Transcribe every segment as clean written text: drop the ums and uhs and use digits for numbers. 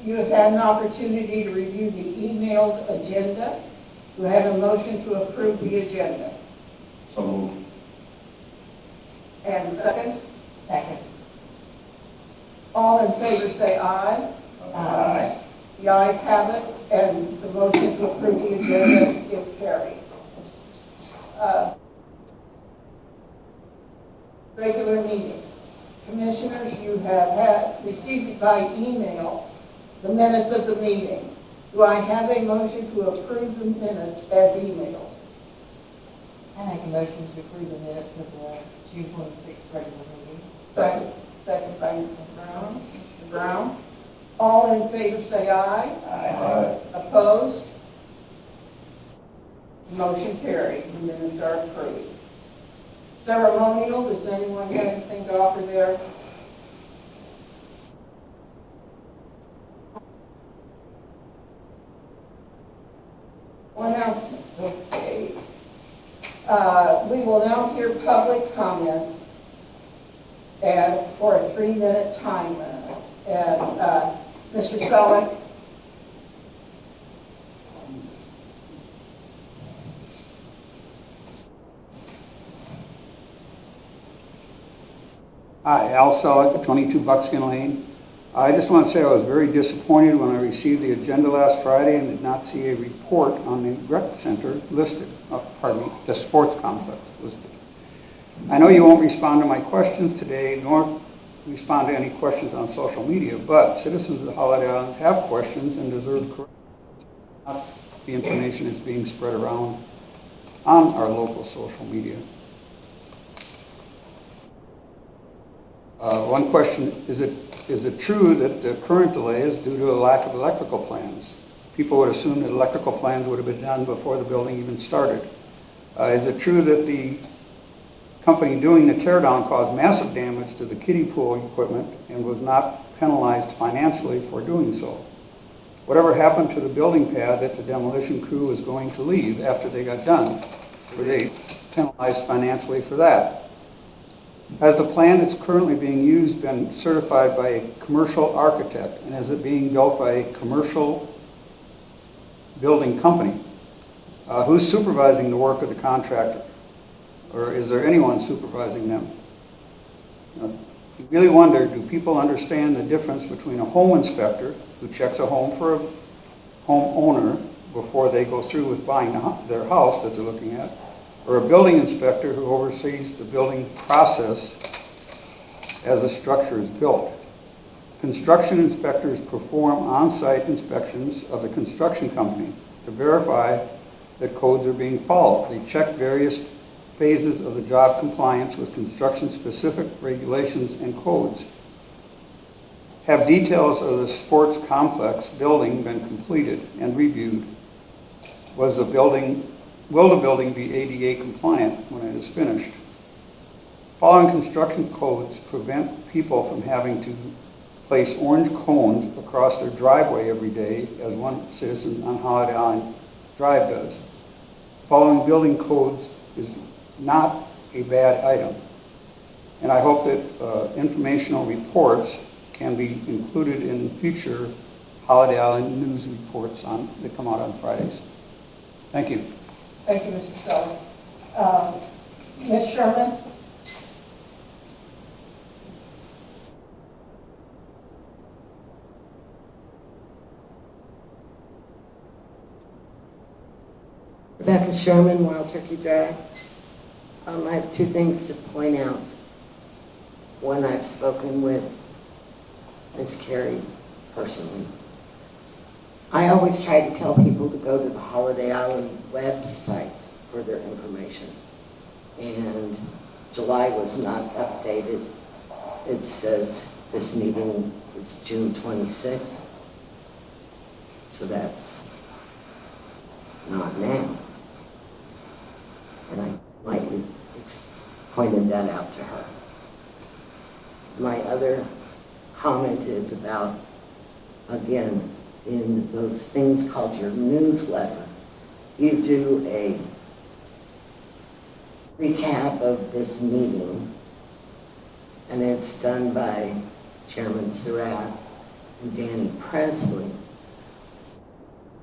You have had an opportunity to review the emailed agenda. Do I have a motion to approve the agenda? So moved. And second? Second. All in favor say aye. Aye. The ayes have it, and the motion to approve the agenda is carried. Regular meeting. Commissioners, you have received by email the minutes of the meeting. Do I have a motion to approve the minutes as emailed? I make a motion to approve the minutes of the June 26th regular meeting. Second. Second by Mr. Brown. Mr. Brown. All in favor say aye. Aye. Opposed? Motion carried. The minutes are approved. Ceremonial, does anyone have anything to offer there? Announcements, okay. We will now hear public comments and for a 3-minute time limit. And Mr. Sullivan. Hi, Al Selig, 22 Buckskin Lane. I just want to say I was very disappointed when I received the agenda last Friday and did not see a report on the rec center listed, the sports complex listed. I know you won't respond to my questions today, nor respond to any questions on social media, but citizens of Holiday Island have questions and deserve correct. Not the information is being spread around on our local social media. One question, is it true that the current delay is due to a lack of electrical plans? People would assume that electrical plans would have been done before the building even started. Is it true that the company doing the teardown caused massive damage to the kiddie pool equipment and was not penalized financially for doing so? Whatever happened to the building pad that the demolition crew was going to leave after they got done? Were they penalized financially for that? Has the plan that's currently being used been certified by a commercial architect, and is it being built by a commercial building company? Who's supervising the work of the contractor? Or is there anyone supervising them? You really wonder, do people understand the difference between a home inspector who checks a home for a homeowner before they go through with buying their house that they're looking at, or a building inspector who oversees the building process as a structure is built? Construction inspectors perform on-site inspections of the construction company to verify that codes are being followed. They check various phases of the job compliance with construction-specific regulations and codes. Have details of the sports complex building been completed and reviewed? Will the building be ADA compliant when it is finished? Following construction codes prevent people from having to place orange cones across their driveway every day, as one citizen on Holiday Island Drive does. Following building codes is not a bad item. And I hope that informational reports can be included in future Holiday Island news reports that come out on Fridays. Thank you. Thank you, Mr. Sullivan. Ms. Sherman? Rebecca Sherman, Wild Turkey Drive. I have two things to point out. One, I've spoken with Ms. Carey personally. I always try to tell people to go to the Holiday Island website for their information. And July was not updated. It says this meeting is June 26th. So that's not now. And I lightly pointed that out to her. My other comment is about, again, in those things called your newsletter, you do a recap of this meeting, and it's done by Chairman Surratt, from Danny Presley.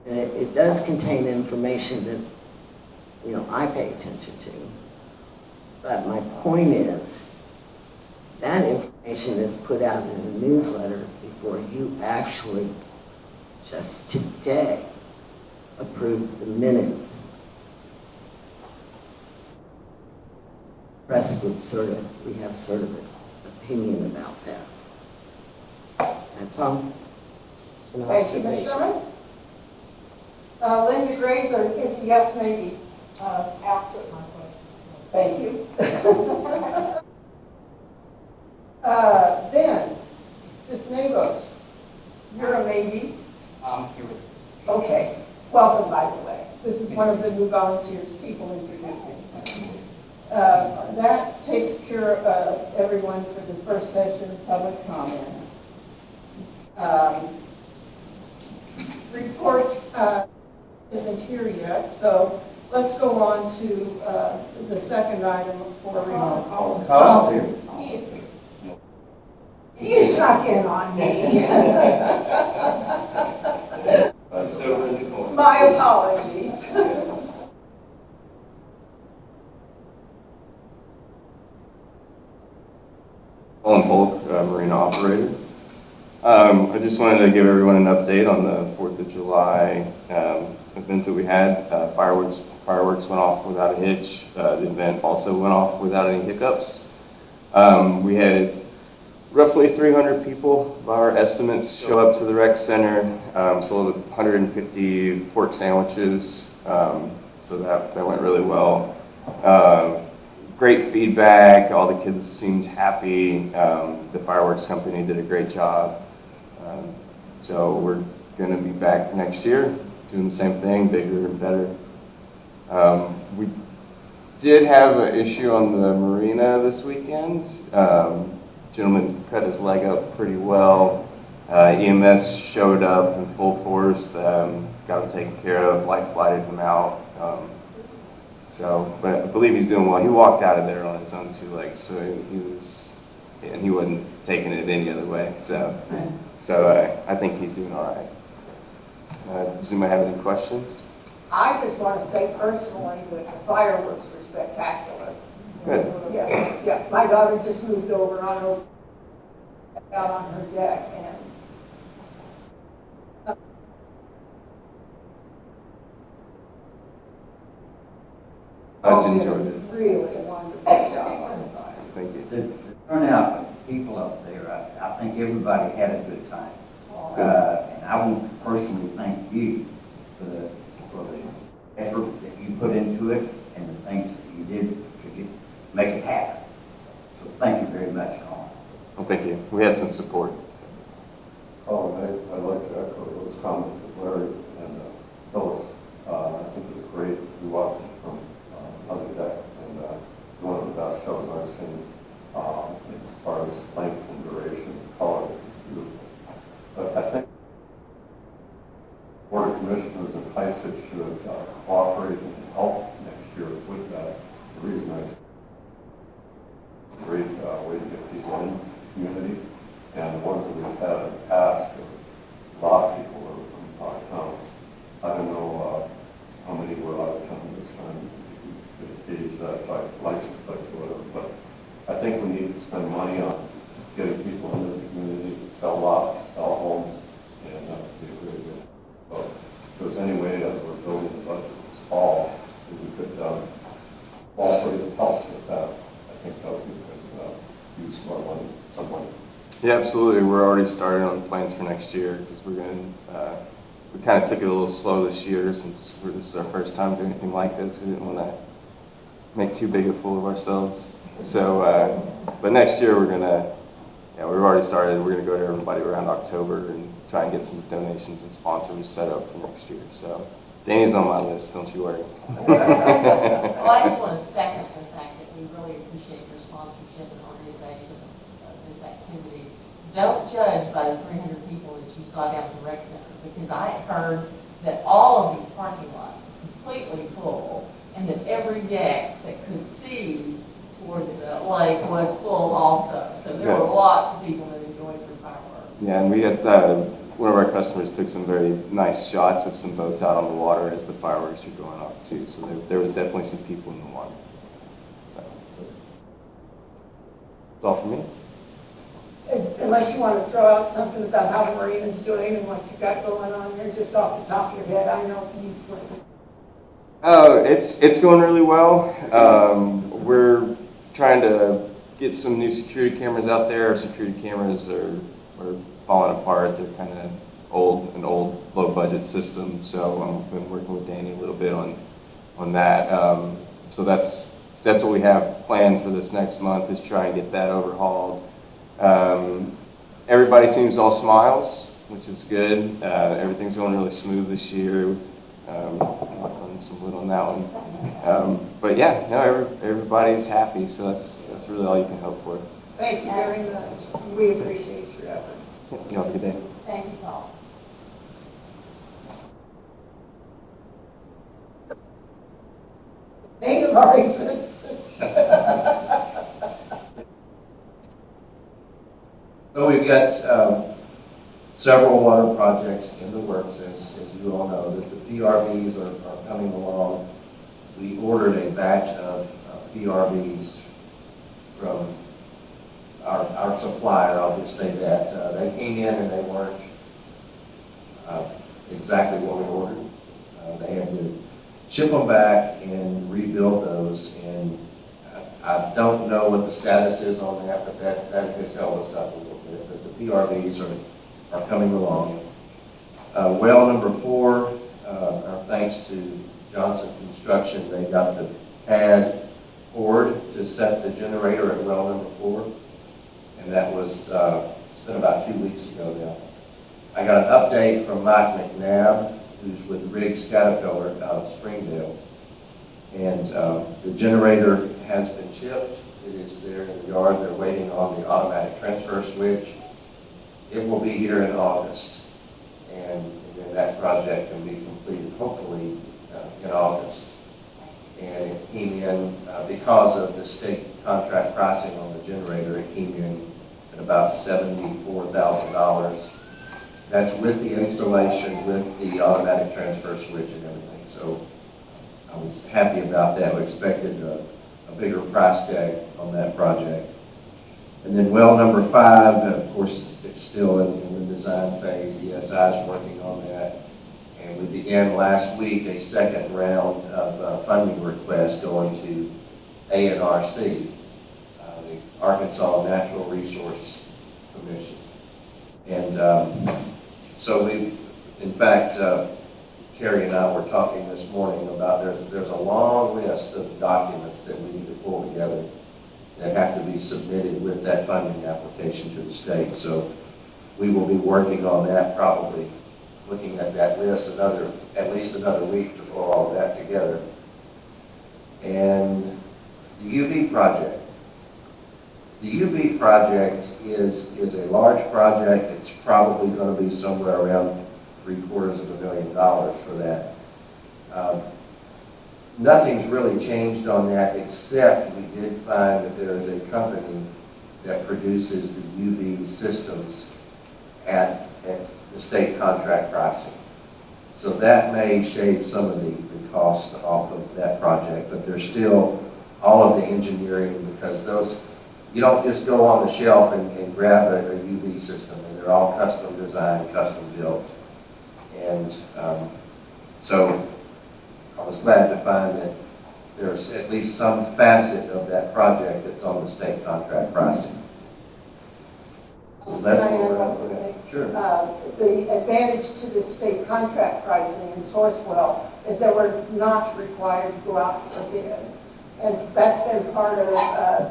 And it does contain information that, you know, I pay attention to. But my point is, that information is put out in a newsletter before you actually, just today, approved the minutes. Press would we have sort of an opinion about that. That's all. It's an Thank you, Ms. observation. Sherman. Linda Graves, or is he yes, maybe? I'll put my question. Thank you. Ben Cisneros, you're a maybe? Here with Okay, welcome, by the way. This is one of the new volunteers, people introducing. That takes care of everyone for the first session, public comments. Report isn't here yet, so let's go on to the second item for remarks. Colin's here. He is here. You snuck in on me. My apologies. Colin Polk, Marina Operator. I just wanted to give everyone an update on the 4th of July event that we had. Fireworks went off without a hitch. The event also went off without any hiccups. We had roughly 300 people, by our estimates, show up to the rec center. Sold 150 pork sandwiches, so that went really well. Great feedback. All the kids seemed happy. The fireworks company did a great job. So we're going to be back next year, doing the same thing, bigger and better. We did have an issue on the marina this weekend. Gentleman cut his leg up pretty well. EMS showed up in full force, got him taken care of, life flighted him out. But I believe he's doing well. He walked out of there on his own 2 legs, so he wasn't taking it any other way. So I think he's doing all right. Does anybody have any questions? I just want to say personally that the fireworks were spectacular. Good. Yeah. My daughter just moved over out on her deck, and I just enjoyed it. really a wonderful job on the fire. Thank you. the turnout of people up there, I think everybody had a good time. And I want to personally thank you for the effort that you put into it and the things that you did to make it happen. So thank you very much, Colin. Well, thank you. We had some support. I'd like to echo those comments of Larry and Phyllis. I think it was great. We watched it from on the deck, and one of the best shows I've seen as far as length and duration, color is beautiful. But I think Board of Commissioners and HISID should cooperate and help next year with that. The reason I say it's a great way to get people in the community, and the ones that we've had in the past, a lot of people are from out of town. I don't know how many were out of town this time, gauge that by license plates or whatever, but I think we need to spend money on getting people into the community, sell lots, sell homes, and be a really good. So if there's any way that we're building the budget this fall, if we could cooperate and help with that, I think that we could use more money, some money. Yeah, absolutely. We're already started on plans for next year because we're going to, we kind of took it a little slow this year since this is our first time doing anything like this. We didn't want to make too big a fool of ourselves. So, but next year we're going to, yeah, we've already started. We're going to go to everybody around October and try and get some donations and sponsors set up for next year. So Danny's on my list, don't you worry. Well, I just want to second the fact that we really appreciate your sponsorship and organization of this activity. Don't judge by the 300 people that you saw down at the rec center, because I heard that all of these parking lots were completely full, and that every deck that could see towards the lake was full also. So there were lots of people that enjoyed the fireworks. Yeah, and we had one of our customers took some very nice shots of some boats out on the water as the fireworks were going off too. So there was definitely some people in the water. So that's all for me. Unless you want to throw out something about how the marina's doing and what you got going on there, just off the top of your head, I know you. Oh, it's going really well. We're trying to get some new security cameras out there. Our security cameras are falling apart. They're kind of an old low budget system. So I've been working with Danny a little bit on that. So that's what we have planned for this next month, is try and get that overhauled. Everybody seems all smiles, which is good. Everything's going really smooth this year. Knock on some wood on that one. But yeah, no, everybody's happy, so that's really all you can hope for. Thank you very much. We appreciate your efforts. You have a good day. Thank you, Paul. Name of our existence. So we've got several water projects in the works, as you all know, that the PRVs are coming along. We ordered a batch of PRVs from our supplier, I'll just say that. They came in and they weren't exactly what we ordered. They had to ship them back and rebuild those, and I don't know what the status is on that, but that has held us up a little bit. But the PRVs are coming along. Well number 4, our thanks to Johnson Construction, they got the pad poured to set the generator at well number 4, and that was it's been about 2 weeks ago now. I got an update from Mike McNabb, who's with Riggs Caterpillar out of Springdale, and the generator has been shipped. It is there in the yard. They're waiting on the automatic transfer switch. It will be here in August, and then that project can be completed hopefully in August. And it came in, because of the state contract pricing on the generator, it came in at about $74,000. That's with the installation, with the automatic transfer switch and everything. So I was happy about that. We expected a bigger price tag on that project. And then well number 5, of course, it's still in the design phase. ESI is working on that. And we began last week a second round of funding requests going to ANRC, the Arkansas Natural Resource Commission. And so we, in fact, Carrie and I were talking this morning about there's a long list of documents that we need to pull together that have to be submitted with that funding application to the state. So we will be working on that, probably looking at that list at least another week to pull all that together. And the UV project. The UV project is a large project. It's probably going to be somewhere around $750,000 for that. Nothing's really changed on that, except we did find that there is a company that produces the UV systems at the state contract pricing. So that may shave some of the cost off of that project, but there's still all of the engineering, because those, you don't just go on the shelf and grab a UV system, and they're all custom designed, custom built. And so I was glad to find that there's at least some facet of that project that's on the state contract pricing. So that's what we're looking at. Sure. The advantage to the state contract pricing in Sourcewell is that we're not required to go out for bid. And that's been part of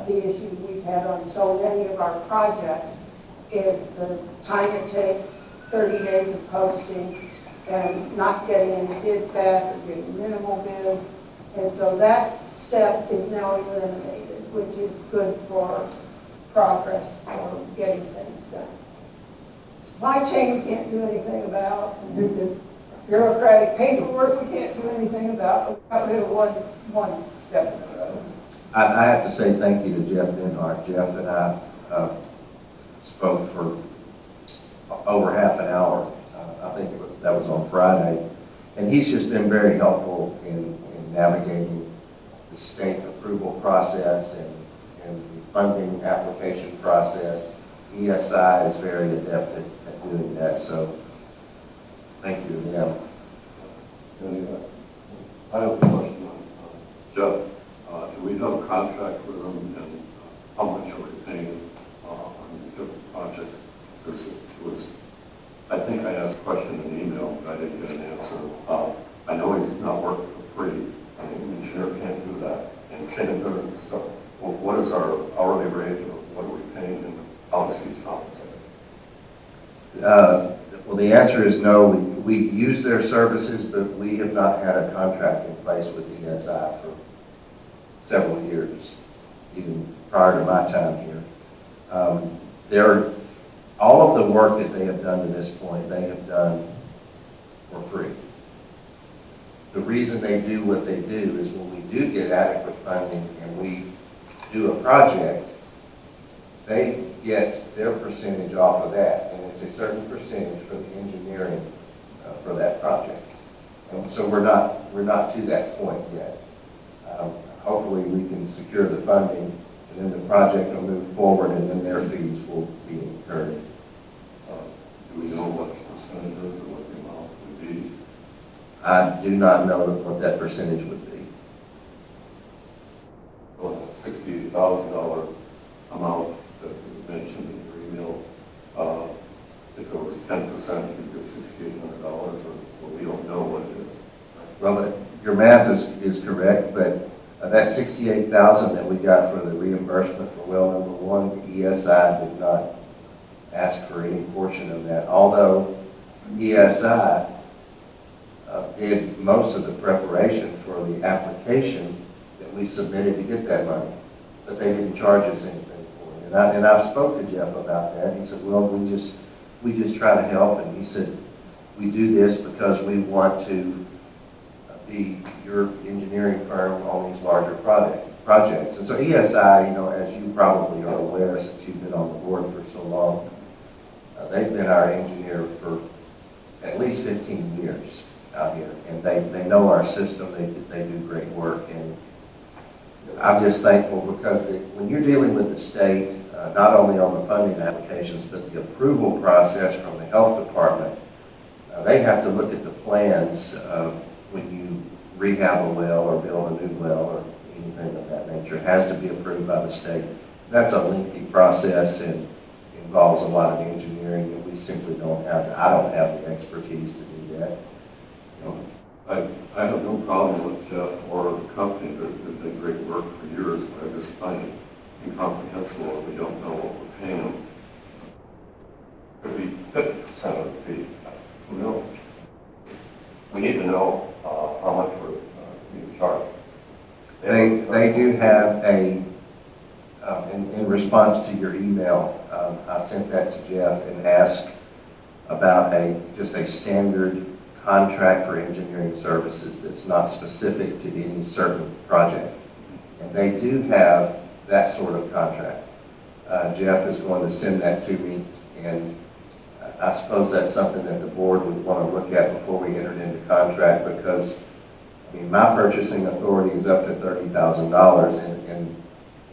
the issue we've had on so many of our projects, is the time it takes, 30 days of posting, and not getting any bids back or getting minimal bids. And so that step is now eliminated, which is good for progress for getting things done. Supply chain we can't do anything about. The bureaucratic paperwork we can't do anything about. But we got rid of one step in the road. I have to say thank you to Jeff Denhart. Jeff and I spoke for over half an hour. I think that was on Friday. And he's just been very helpful in navigating the state approval process and the funding application process. ESI is very adept at doing that, so thank you to them. I have a question on Jeff. Do we have a contract with them, and how much are we paying on these different projects? Because it was, I think I asked a question in the email, but I didn't get an answer. I know he's not working for free. I mean, an engineer can't do that. And same business. So, well, what is our hourly rate, or what are we paying, and how is he compensated? Well, the answer is no. We use their services, but we have not had a contract in place with ESI for several years, even prior to my time here. All of the work that they have done to this point, they have done for free. The reason they do what they do is when we do get adequate funding and we do a project, they get their percentage off of that, and it's a certain percentage for the engineering for that project. And so we're not to that point yet. Hopefully we can secure the funding, and then the project will move forward, and then their fees will be incurred. Do we know what percentage is or what the amount would be? I do not know what that percentage would be. Well, that $68,000 amount that you mentioned in your email, if it was 10%, you'd get $6,800, or well, we don't know what it is. Well, your math is correct, but that $68,000 that we got for the reimbursement for well number one, the ESI did not ask for any portion of that, although ESI did most of the preparation for the application that we submitted to get that money, but they didn't charge us anything for it. And I spoke to Jeff about that. He said, well, we just try to help, and he said, we do this because we want to be your engineering firm on these larger projects. And so ESI, you know, as you probably are aware since you've been on the board for so long, they've been our engineer for at least 15 years out here, and they know our system. They do great work, and I'm just thankful because when you're dealing with the state, not only on the funding applications, but the approval process from the health department, they have to look at the plans when you rehab a well or build a new well or anything of that nature. It has to be approved by the state. That's a lengthy process and involves a lot of engineering that we simply don't have. I don't have the expertise to do that. You know, I have no problem with Jeff or the company. They've done great work for years, but I just find it incomprehensible that we don't know what we're paying them. Could be 50% of the fee. Who knows? We need to know how much we're being charged. They do have a, in response to your email, I sent that to Jeff and asked about just a standard contract for engineering services that's not specific to any certain project. And they do have that sort of contract. Jeff is going to send that to me, and I suppose that's something that the board would want to look at before we entered into contract, because I mean, my purchasing authority is up to $30,000, and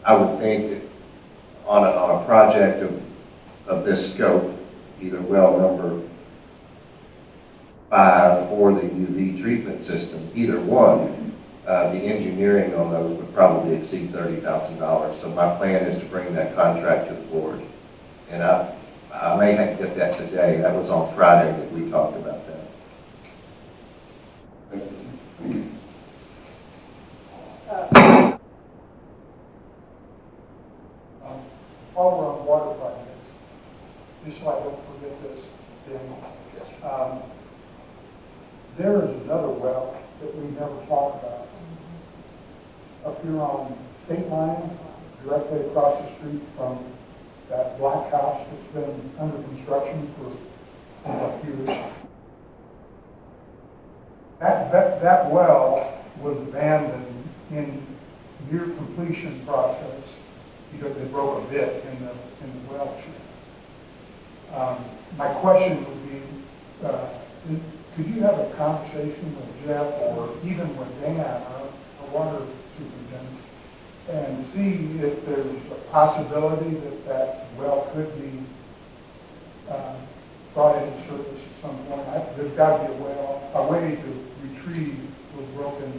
I would think that on a project of this scope, either well number 5 or the UV treatment system, either one, the engineering on those would probably exceed $30,000. So my plan is to bring that contract to the board, and I may have to get that today. That was on Friday that we talked about that. While we're on water projects, just so I don't forget this, then, there is another well that we never talk about. Up here on State Line, directly across the street from that black house that's been under construction for years. That well was abandoned in near completion process because they broke a bit in the well chute. My question would be, could you have a conversation with Jeff or even with Dan, our water superintendent, and see if there's a possibility that that well could be brought into service at some point? There's got to be a way to retrieve those broken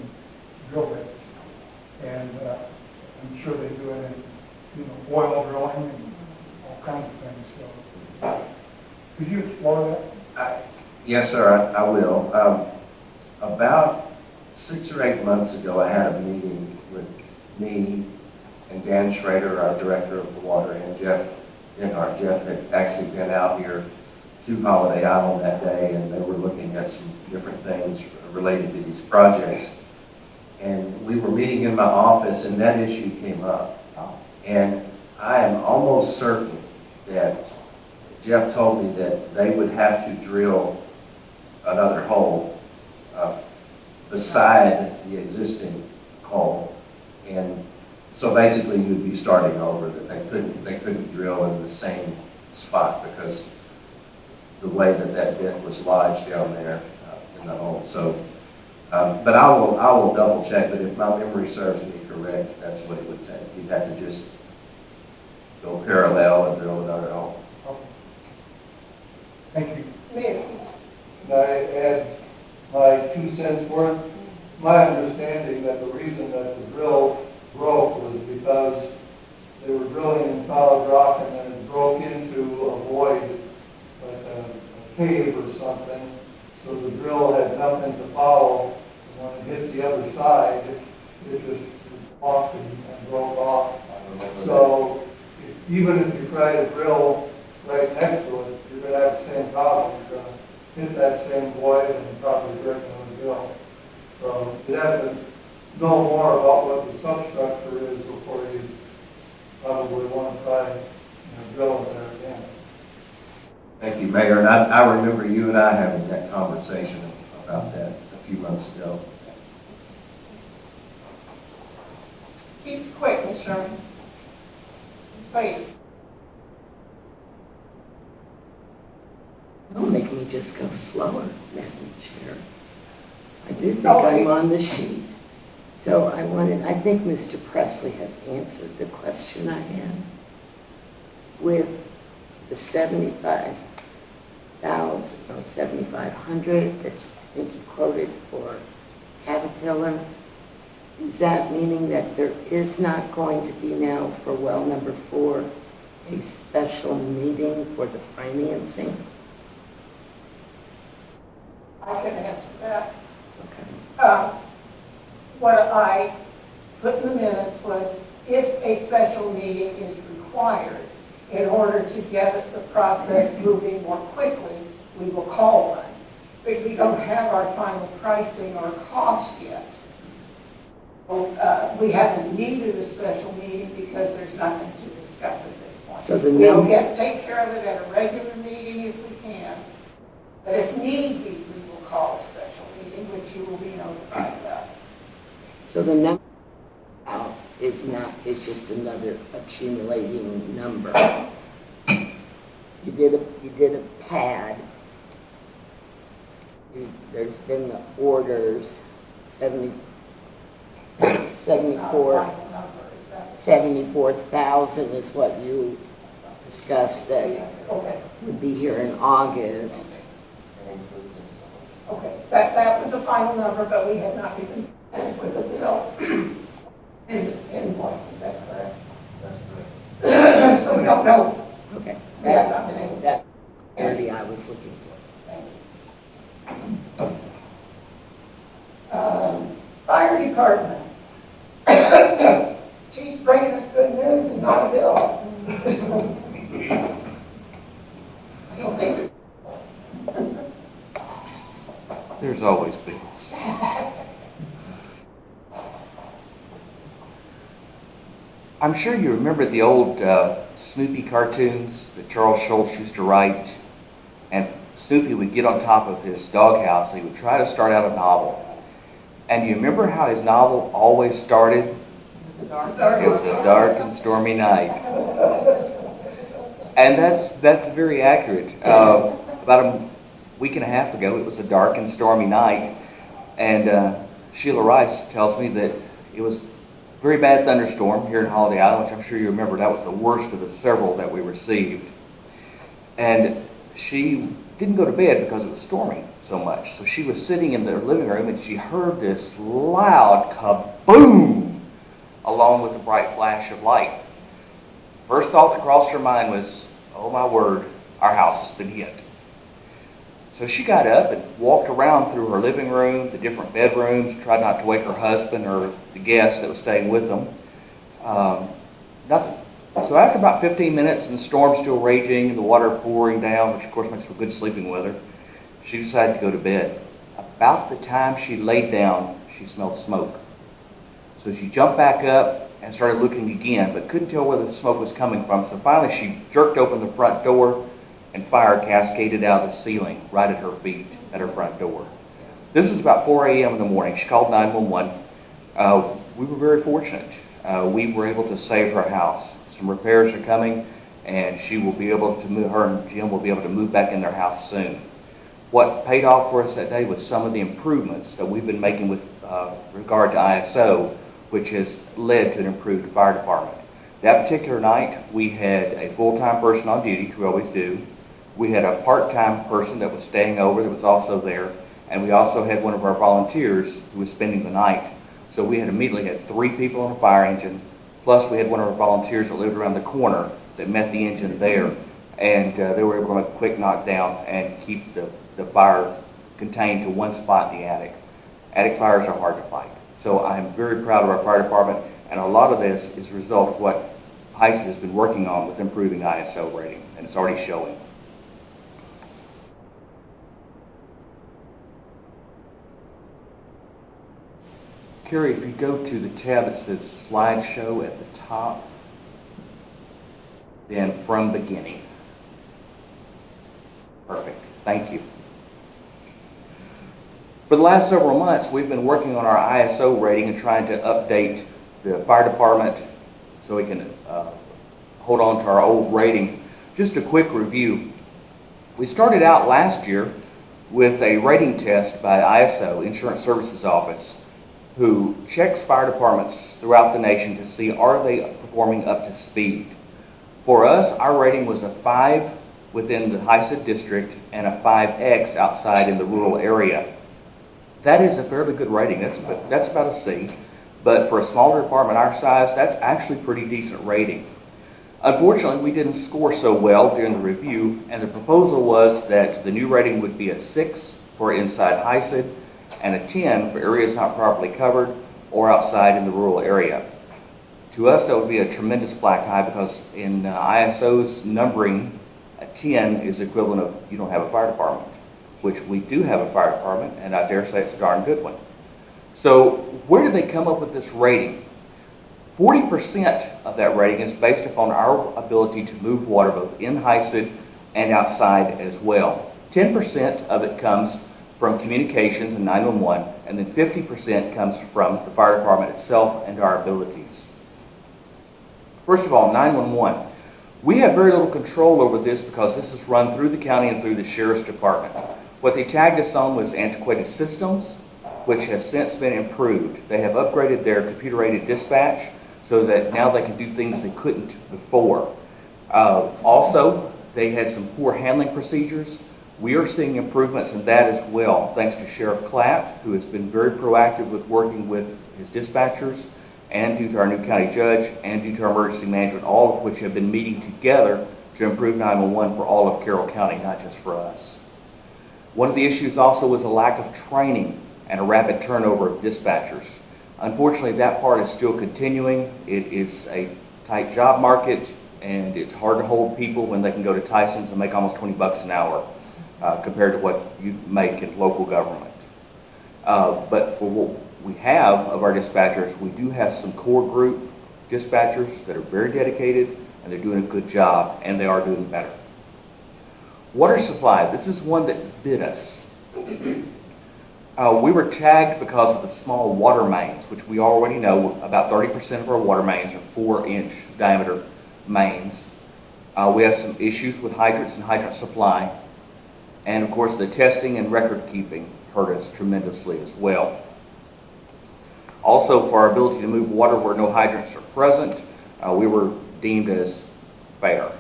drill bits. And I'm sure they do it in, oil drilling and all kinds of things. So, could you explore that? Yes, sir, I will. About 6 or 8 months ago, I had a meeting with me and Dan Schrader, our director of the water, and Jeff Denhart. Jeff had actually been out here to Holiday Island that day, and they were looking at some different things related to these projects. And we were meeting in my office, and that issue came up. And I am almost certain that Jeff told me that they would have to drill another hole beside the existing hole. And so basically you'd be starting over, that they couldn't drill in the same spot because the way that bit was lodged down there in the hole. So, but I will double check, but if my memory serves me correct, that's what it would take. You'd have to just go parallel and drill another hole. Okay. Thank you. Mayor, Can I add my 2 cents worth? My understanding that the reason that the drill broke was because they were drilling in solid rock and then it broke into a void, like a cave or something. So the drill had nothing to follow. And when it hit the other side, it just walked and broke off. So even if you try to drill right next to it, you're going to have the same problem. You're going to hit that same void and probably break another drill. So you have to know more about what the substructure is before you probably want to try drilling there again. Thank you, Mayor. And I remember you and I having that conversation about that a few months ago. keep it quick, Ms. Sherman. Please. Don't make me just go slower, Madam Chair. I do think Okay. I'm on the sheet. So I think Mr. Presley has answered the question I had with the 7,500 that I think you quoted for Caterpillar. Is that meaning that there is not going to be now for well number 4 a special meeting for the financing? I can answer that. Okay. What I put in the minutes was, if a special meeting is required in order to get the process moving more quickly, we will call one. But we don't have our final pricing or cost yet. We haven't needed a special meeting because there's nothing to discuss at this point. So the We'll number, take care of it at a regular meeting if we can. But if need be, we will call a special meeting, which you will be notified about. so the number out is just another accumulating number. You did a pad. There's been the orders, 74,000 is what you discussed that Okay, would be here in August. okay. That was the final number, but we have not even ended with the bill. Invoice, is that correct? That's correct. So we don't know. Okay. We have not been able. That's the clarity I was looking for. Thank you. Fire department. Chief's bringing us good news and not a bill. I don't think. There's always bills. I'm sure you remember the old Snoopy cartoons that Charles Schultz used to write, and Snoopy would get on top of his doghouse and he would try to start out a novel. And you remember how his novel always started? It was a dark and stormy night. And that's very accurate. About a week and a half ago, it was a dark and stormy night, and Sheila Rice tells me that it was a very bad thunderstorm here in Holiday Island, which I'm sure you remember that was the worst of the several that we received. And she didn't go to bed because it was storming so much. So she was sitting in the living room and she heard this loud kaboom along with a bright flash of light. First thought that crossed her mind was, oh my word, our house has been hit. So she got up and walked around through her living room, the different bedrooms, tried not to wake her husband or the guest that was staying with them. Nothing. So after about 15 minutes and the storm still raging and the water pouring down, which of course makes for good sleeping weather, she decided to go to bed. About the time she laid down, she smelled smoke. So she jumped back up and started looking again, but couldn't tell where the smoke was coming from. So finally she jerked open the front door and fire cascaded out of the ceiling right at her feet at her front door. This was about 4 a.m. in the morning. She called 911. We were very fortunate. We were able to save her house. Some repairs are coming, and she will be able to move. Her and Jim will be able to move back in their house soon. What paid off for us that day was some of the improvements that we've been making with regard to ISO, which has led to an improved fire department. That particular night, we had a full-time person on duty, which we always do. We had a part-time person that was staying over that was also there, and we also had one of our volunteers who was spending the night. So we had immediately had 3 people on a fire engine, plus we had one of our volunteers that lived around the corner that met the engine there, and they were able to make a quick knockdown and keep the fire contained to one spot in the attic. Attic fires are hard to fight. So I'm very proud of our fire department, and a lot of this is a result of what HISID has been working on with improving ISO rating, and it's already showing. Carrie, if you go to the tab that says slideshow at the top, then from beginning. Perfect. Thank you. For the last several months, we've been working on our ISO rating and trying to update the fire department so we can hold on to our old rating. Just a quick review. We started out last year with a rating test by ISO, Insurance Services Office, who checks fire departments throughout the nation to see are they performing up to speed. For us, our rating was a 5 within the HISID district and a 5X outside in the rural area. That is a fairly good rating. That's about a C. But for a smaller department our size, that's actually pretty decent rating. Unfortunately, we didn't score so well during the review, and the proposal was that the new rating would be a 6 for inside HISID and a 10 for areas not properly covered or outside in the rural area. To us, that would be a tremendous black eye because in ISO's numbering, a 10 is equivalent of you don't have a fire department, which we do have a fire department, and I dare say it's a darn good one. So where did they come up with this rating? 40% of that rating is based upon our ability to move water both in HISID and outside as well. 10% of it comes from communications and 911, and then 50% comes from the fire department itself and our abilities. First of all, 911. We have very little control over this because this is run through the county and through the sheriff's department. What they tagged us on was antiquated systems, which has since been improved. They have upgraded their computer-aided dispatch so that now they can do things they couldn't before. Also, they had some poor handling procedures. We are seeing improvements in that as well, thanks to Sheriff Klatt, who has been very proactive with working with his dispatchers, and due to our new county judge, and due to our emergency management, all of which have been meeting together to improve 911 for all of Carroll County, not just for us. One of the issues also was a lack of training and a rapid turnover of dispatchers. Unfortunately, that part is still continuing. It is a tight job market, and it's hard to hold people when they can go to Tyson's and make almost 20 bucks an hour compared to what you make in local government. But for what we have of our dispatchers, we do have some core group dispatchers that are very dedicated, and they're doing a good job, and they are doing better. Water supply, this is one that bit us. We were tagged because of the small water mains, which we already know about 30% of our water mains are 4-inch diameter mains. We have some issues with hydrants and hydrant supply. And of course, the testing and record keeping hurt us tremendously as well. Also, for our ability to move water where no hydrants are present, we were deemed as fair.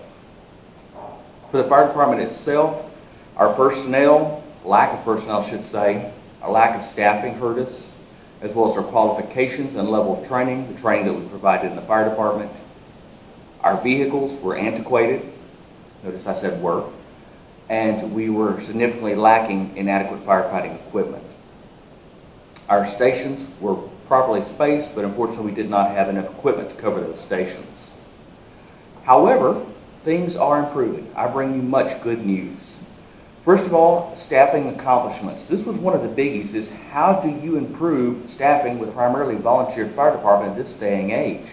For the fire department itself, our personnel, lack of personnel, I should say, our lack of staffing hurt us, as well as our qualifications and level of training, the training that we provided in the fire department. Our vehicles were antiquated. Notice I said were. And we were significantly lacking in adequate firefighting equipment. Our stations were properly spaced, but unfortunately we did not have enough equipment to cover those stations. However, things are improving. I bring you much good news. First of all, staffing accomplishments. This was one of the biggies, is how do you improve staffing with primarily volunteer fire department in this day and age?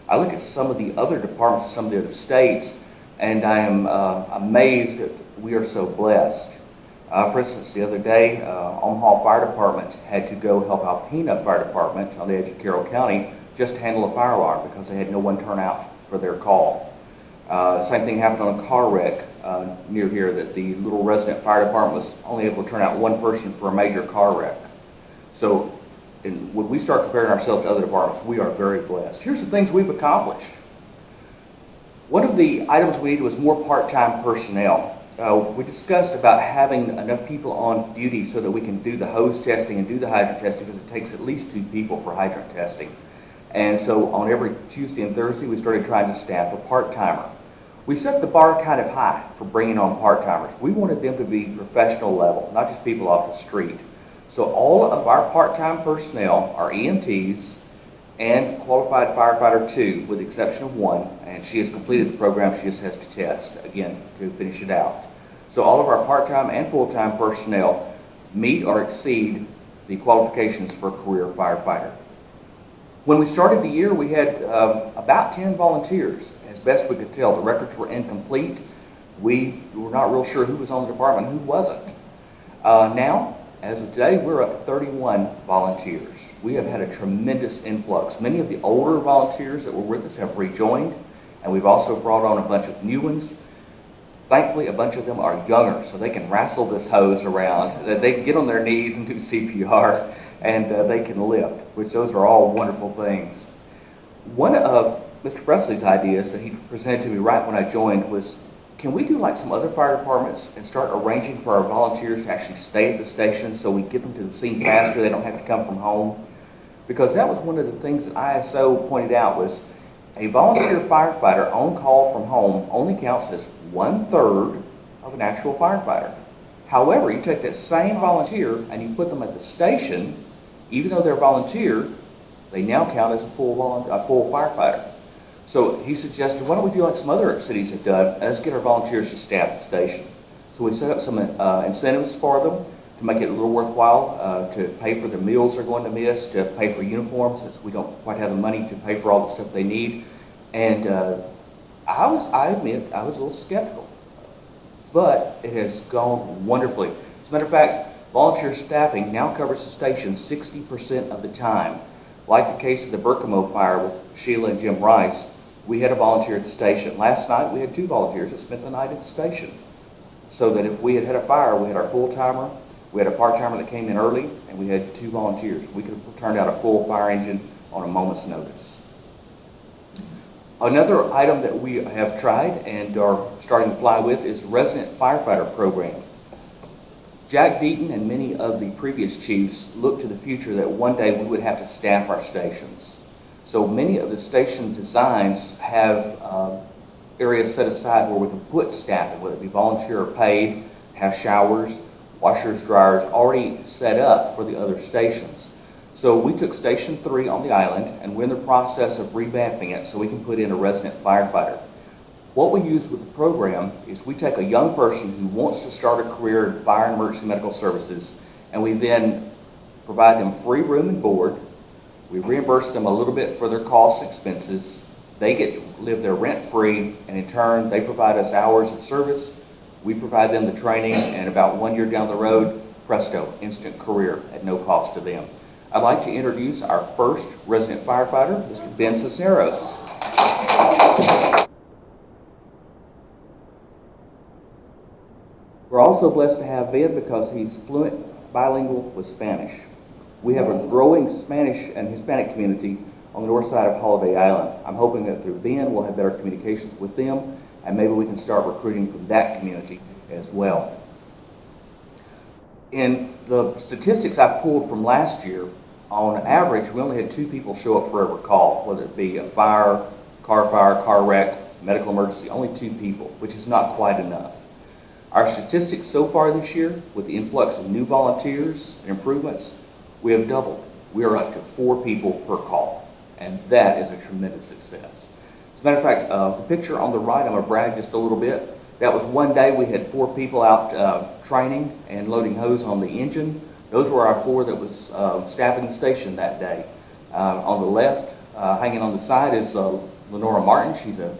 I look at some of the other departments, some of the other states, and I am amazed that we are so blessed. For instance, the other day, Omaha Fire Department had to go help Alpena Fire Department on the edge of Carroll County just to handle a fire alarm because they had no one turn out for their call. Same thing happened on a car wreck near here, that the little resident fire department was only able to turn out one person for a major car wreck. So when we start comparing ourselves to other departments, we are very blessed. Here's the things we've accomplished. One of the items we needed was more part-time personnel. We discussed about having enough people on duty so that we can do the hose testing and do the hydrant testing, because it takes at least 2 people for hydrant testing. And so on every Tuesday and Thursday, we started trying to staff a part-timer. We set the bar kind of high for bringing on part-timers. We wanted them to be professional level, not just people off the street. So all of our part-time personnel are EMTs and qualified firefighter 2, with the exception of one, and she has completed the program. She just has to test again to finish it out. So all of our part-time and full-time personnel meet or exceed the qualifications for a career firefighter. When we started the year, we had about 10 volunteers. As best we could tell, the records were incomplete. We were not real sure who was on the department and who wasn't. Now, as of today, we're up to 31 volunteers. We have had a tremendous influx. Many of the older volunteers that were with us have rejoined, and we've also brought on a bunch of new ones. Thankfully, a bunch of them are younger, so they can wrestle this hose around. They can get on their knees and do CPR, and they can lift, which those are all wonderful things. One of Mr. Presley's ideas that he presented to me right when I joined was, can we do like some other fire departments and start arranging for our volunteers to actually stay at the station so we get them to the scene faster, they don't have to come from home? Because that was one of the things that ISO pointed out, was a volunteer firefighter on call from home only counts as 1/3 of an actual firefighter. However, you take that same volunteer and you put them at the station, even though they're a volunteer, they now count as a full firefighter. So he suggested, why don't we do like some other cities have done, and let's get our volunteers to staff the station. So we set up some incentives for them to make it a little worthwhile, to pay for the meals they're going to miss, to pay for uniforms, since we don't quite have the money to pay for all the stuff they need. And I admit, I was a little skeptical, but it has gone wonderfully. As a matter of fact, volunteer staffing now covers the station 60% of the time. Like the case of the Berkamo fire with Sheila and Jim Rice, we had a volunteer at the station. Last night, we had 2 volunteers that spent the night at the station. So that if we had had a fire, we had our full-timer, we had a part-timer that came in early, and we had 2 volunteers. We could have turned out a full fire engine on a moment's notice. Another item that we have tried and are starting to fly with is the resident firefighter program. Jack Deaton and many of the previous chiefs looked to the future that one day we would have to staff our stations. So many of the station designs have areas set aside where we can put staffing, whether it be volunteer or paid, have showers, washers, dryers already set up for the other stations. So we took Station 3 on the island, and we're in the process of revamping it so we can put in a resident firefighter. What we use with the program is we take a young person who wants to start a career in fire and emergency medical services, and we then provide them free room and board. We reimburse them a little bit for their costs and expenses. They get to live there rent-free, and in turn, they provide us hours of service. We provide them the training, and about 1 year down the road, presto, instant career at no cost to them. I'd like to introduce our first resident firefighter, Mr. Ben Cisneros. We're also blessed to have Ben because he's fluent bilingual with Spanish. We have a growing Spanish and Hispanic community on the north side of Holiday Island. I'm hoping that through Ben we'll have better communications with them, and maybe we can start recruiting from that community as well. In the statistics I pulled from last year, on average, we only had 2 people show up for every call, whether it be a fire, car wreck, medical emergency, only 2 people, which is not quite enough. Our statistics so far this year, with the influx of new volunteers and improvements, we have doubled. We are up to 4 people per call, and that is a tremendous success. As a matter of fact, the picture on the right, I'm going to brag just a little bit. That was one day we had 4 people out training and loading hose on the engine. Those were our 4 that was staffing the station that day. On the left, hanging on the side, is Lenora Martin. She's a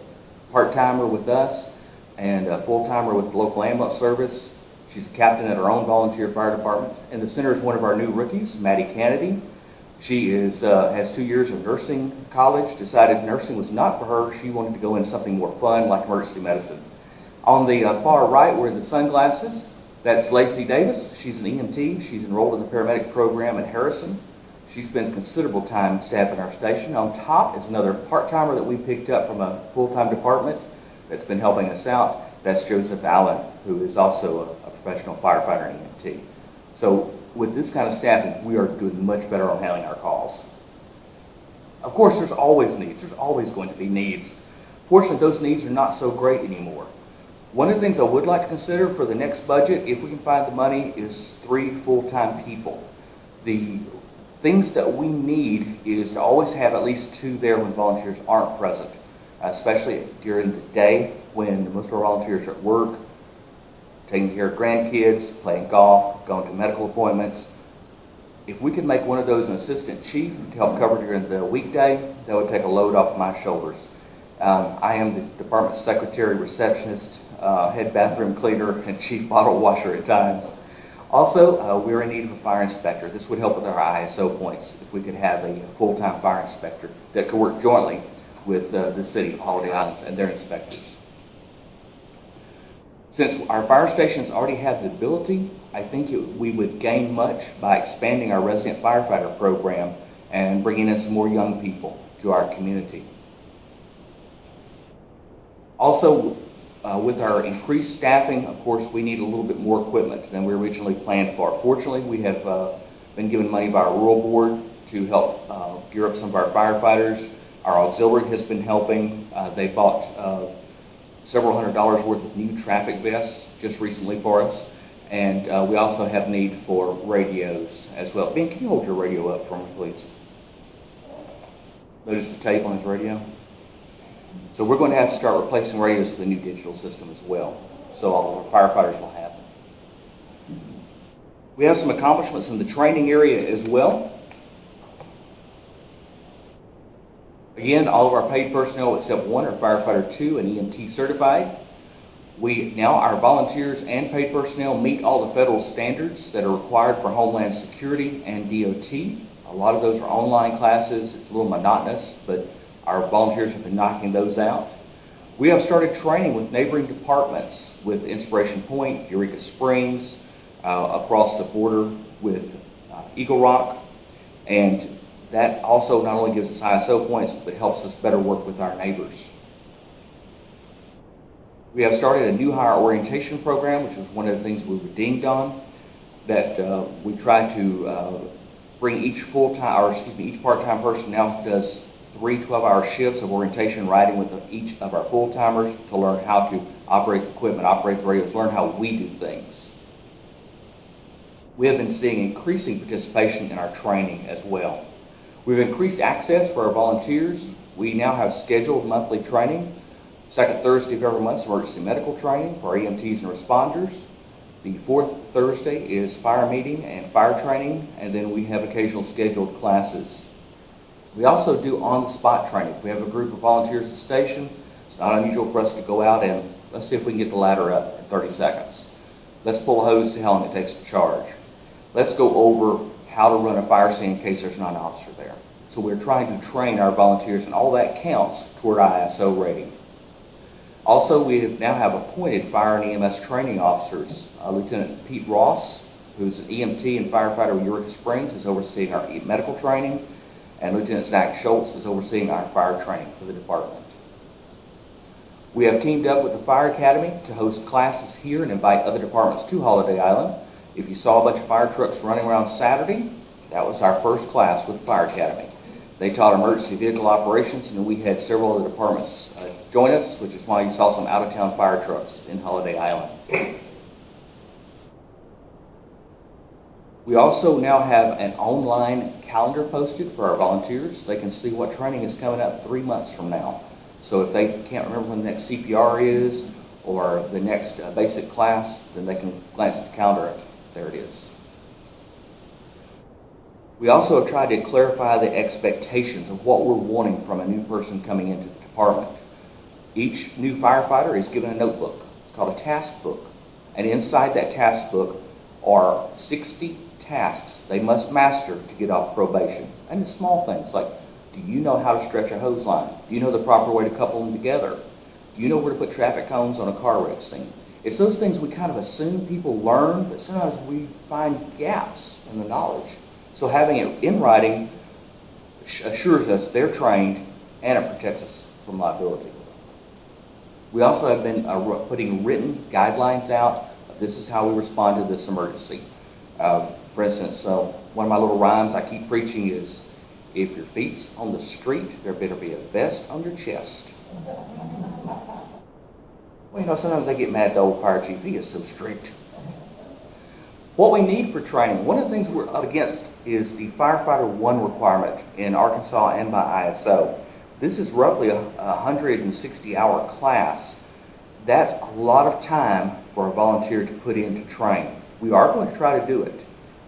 part-timer with us and a full-timer with the local ambulance service. She's a captain at her own volunteer fire department. In the center is one of our new rookies, Maddie Kennedy. She has 2 years of nursing college, decided nursing was not for her. She wanted to go into something more fun like emergency medicine. On the far right, where the sunglasses, that's Lacey Davis. She's an EMT. She's enrolled in the paramedic program at Harrison. She spends considerable time staffing our station. On top is another part-timer that we picked up from a full-time department that's been helping us out. That's Joseph Allen, who is also a professional firefighter and EMT. So with this kind of staffing, we are doing much better on handling our calls. Of course, there's always needs. There's always going to be needs. Fortunately, those needs are not so great anymore. One of the things I would like to consider for the next budget, if we can find the money, is 3 full-time people. The things that we need is to always have at least 2 there when volunteers aren't present, especially during the day when most of our volunteers are at work, taking care of grandkids, playing golf, going to medical appointments. If we could make one of those an assistant chief to help cover during the weekday, that would take a load off my shoulders. I am the department secretary, receptionist, head bathroom cleaner, and chief bottle washer at times. Also, we're in need of a fire inspector. This would help with our ISO points if we could have a full-time fire inspector that could work jointly with the city of Holiday Islands and their inspectors. Since our fire stations already have the ability, I think we would gain much by expanding our resident firefighter program and bringing in some more young people to our community. Also, with our increased staffing, of course, we need a little bit more equipment than we originally planned for. Fortunately, we have been given money by our rural board to help gear up some of our firefighters. Our auxiliary has been helping. They bought several $100s worth of new traffic vests just recently for us. And we also have need for radios as well. Ben, can you hold your radio up for me, please? Notice the tape on his radio? So we're going to have to start replacing radios with the new digital system as well. So all of our firefighters will have them. We have some accomplishments in the training area as well. Again, all of our paid personnel except one are firefighter 2 and EMT certified. Our volunteers and paid personnel meet all the federal standards that are required for Homeland Security and DOT. A lot of those are online classes. It's a little monotonous, but our volunteers have been knocking those out. We have started training with neighboring departments with Inspiration Point, Eureka Springs, across the border with Eagle Rock, and that also not only gives us ISO points, but helps us better work with our neighbors. We have started a new hire orientation program, which was one of the things we were dinged on, that we try to bring each part-time person now does 3 12-hour shifts of orientation riding with each of our full-timers to learn how to operate the equipment, operate the radios, learn how we do things. We have been seeing increasing participation in our training as well. We've increased access for our volunteers. We now have scheduled monthly training. Second Thursday of every month is emergency medical training for our EMTs and responders. The fourth Thursday is fire meeting and fire training, and then we have occasional scheduled classes. We also do on-the-spot training. If we have a group of volunteers at the station, it's not unusual for us to go out and let's see if we can get the ladder up in 30 seconds. Let's pull a hose, see how long it takes to charge. Let's go over how to run a fire scene in case there's not an officer there. So we're trying to train our volunteers, and all that counts toward ISO rating. Also, now have appointed fire and EMS training officers. Lieutenant Pete Ross, who's an EMT and firefighter with Eureka Springs, is overseeing our medical training, and Lieutenant Zach Schultz is overseeing our fire training for the department. We have teamed up with the Fire Academy to host classes here and invite other departments to Holiday Island. If you saw a bunch of fire trucks running around Saturday, that was our first class with the Fire Academy. They taught emergency vehicle operations, and we had several other departments join us, which is why you saw some out-of-town fire trucks in Holiday Island. We also now have an online calendar posted for our volunteers. They can see what training is coming up 3 months from now. So if they can't remember when the next CPR is or the next basic class, then they can glance at the calendar. There it is. We also have tried to clarify the expectations of what we're wanting from a new person coming into the department. Each new firefighter is given a notebook. It's called a task book. And inside that task book are 60 tasks they must master to get off probation. And it's small things like, do you know how to stretch a hose line? Do you know the proper way to couple them together? Do you know where to put traffic cones on a car wreck scene? It's those things we kind of assume people learn, but sometimes we find gaps in the knowledge. So having it in writing assures us they're trained and it protects us from liability. We also have been putting written guidelines out. This is how we respond to this emergency. For instance, one of my little rhymes I keep preaching is, if your feet's on the street, there better be a vest on your chest. Well, you know, sometimes I get mad at the old fire chief. He is so strict. What we need for training, one of the things we're up against is the Firefighter 1 requirement in Arkansas and by ISO. This is roughly a 160-hour class. That's a lot of time for a volunteer to put in to train. We are going to try to do it,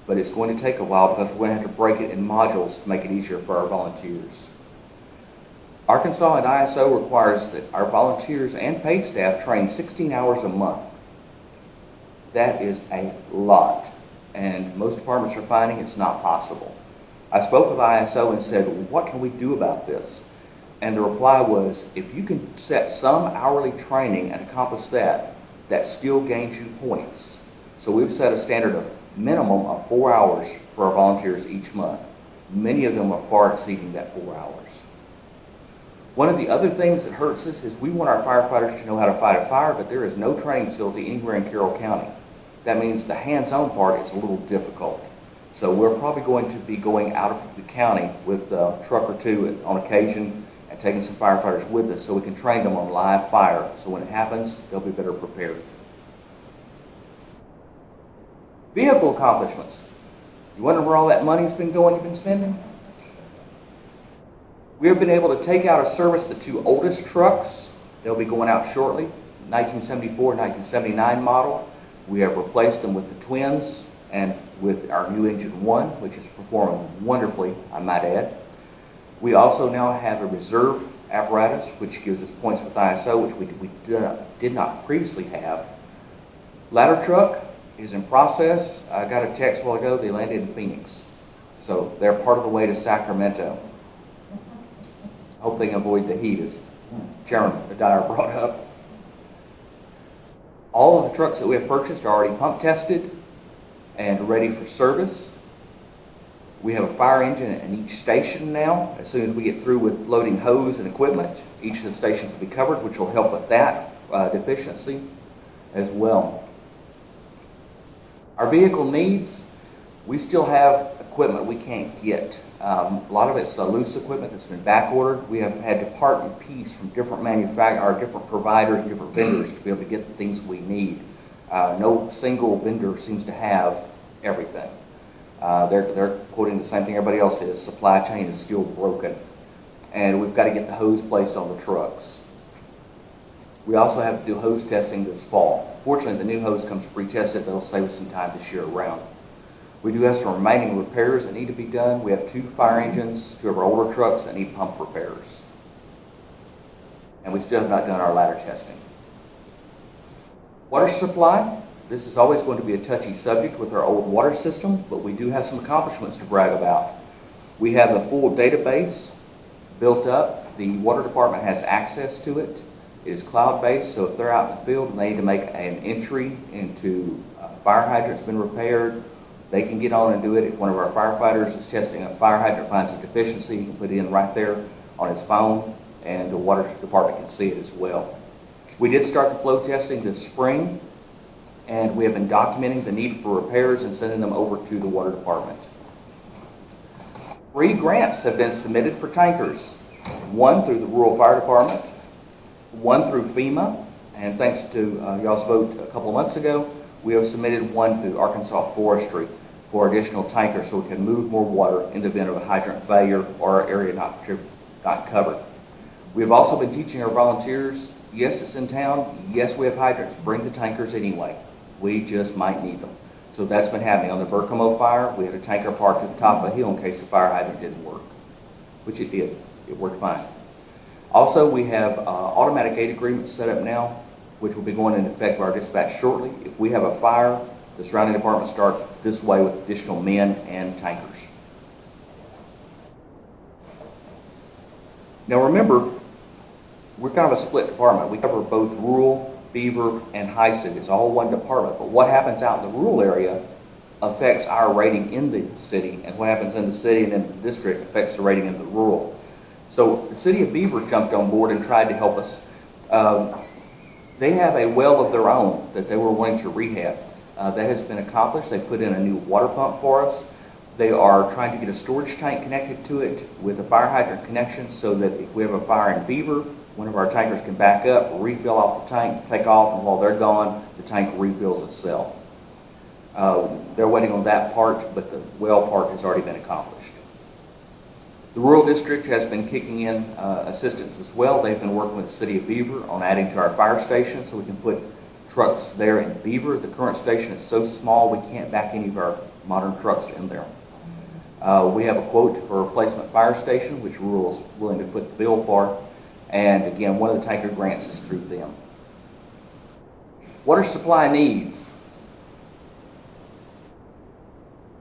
but it's going to take a while because we're going to have to break it in modules to make it easier for our volunteers. Arkansas and ISO requires that our volunteers and paid staff train 16 hours a month. That is a lot, and most departments are finding it's not possible. I spoke with ISO and said, what can we do about this? And the reply was, if you can set some hourly training and accomplish that, that still gains you points. So we've set a standard of minimum of 4 hours for our volunteers each month. Many of them are far exceeding that 4 hours. One of the other things that hurts us is we want our firefighters to know how to fight a fire, but there is no training facility anywhere in Carroll County. That means the hands-on part is a little difficult. So we're probably going to be going out of the county with a truck or two on occasion and taking some firefighters with us so we can train them on live fire. So when it happens, they'll be better prepared. Vehicle accomplishments. You wonder where all that money's been going you've been spending? We have been able to take out of service the 2 oldest trucks. They'll be going out shortly, 1974 and 1979 model. We have replaced them with the twins and with our new engine 1, which is performing wonderfully, I might add. We also now have a reserve apparatus, which gives us points with ISO, which we did not previously have. Ladder truck is in process. I got a text a while ago, they landed in Phoenix. So they're part of the way to Sacramento. Hope they can avoid the heat, as Chairman Dyer brought up. All of the trucks that we have purchased are already pump tested and ready for service. We have a fire engine in each station now. As soon as we get through with loading hose and equipment, each of the stations will be covered, which will help with that deficiency as well. Our vehicle needs, we still have equipment we can't get. A lot of it's loose equipment that's been back ordered. We have had to part and piece from different manufacturers, different providers, different vendors to be able to get the things we need. No single vendor seems to have everything. They're quoting the same thing everybody else is. Supply chain is still broken. And we've got to get the hose placed on the trucks. We also have to do hose testing this fall. Fortunately, the new hose comes pre-tested. That'll save us some time this year around. We do have some remaining repairs that need to be done. We have 2 fire engines, 2 of our older trucks that need pump repairs. And we still have not done our ladder testing. Water supply. This is always going to be a touchy subject with our old water system, but we do have some accomplishments to brag about. We have a full database built up. The water department has access to it. It is cloud-based, so if they're out in the field and they need to make an entry into a fire hydrant's been repaired, they can get on and do it. If one of our firefighters is testing a fire hydrant, finds a deficiency, he can put it in right there on his phone, and the water department can see it as well. We did start the flow testing this spring, and we have been documenting the need for repairs and sending them over to the water department. 3 grants have been submitted for tankers, one through the rural fire department, one through FEMA, and thanks to y'all's vote a couple of months ago, we have submitted one through Arkansas Forestry for additional tankers so we can move more water in the event of a hydrant failure or area not covered. We have also been teaching our volunteers, yes, it's in town, yes, we have hydrants, bring the tankers anyway. We just might need them. So that's been happening. On the Berkamo fire, we had a tanker parked at the top of a hill in case the fire hydrant didn't work, which it did. It worked fine. Also, we have automatic gate agreements set up now, which will be going into effect for our dispatch shortly. If we have a fire, the surrounding departments start this way with additional men and tankers. Now remember, we're kind of a split department. We cover both rural, Beaver, and HISID. It's all one department, but what happens out in the rural area affects our rating in the city, and what happens in the city and in the district affects the rating in the rural. So the city of Beaver jumped on board and tried to help us. They have a well of their own that they were willing to rehab. That has been accomplished. They put in a new water pump for us. They are trying to get a storage tank connected to it with a fire hydrant connection so that if we have a fire in Beaver, one of our tankers can back up, refill off the tank, take off, and while they're gone, the tank refills itself. They're waiting on that part, but the well part has already been accomplished. The rural district has been kicking in assistance as well. They've been working with the city of Beaver on adding to our fire station so we can put trucks there in Beaver. The current station is so small we can't back any of our modern trucks in there. We have a quote for a replacement fire station, which rural is willing to foot the bill for. And again, one of the tanker grants is through them. Water supply needs.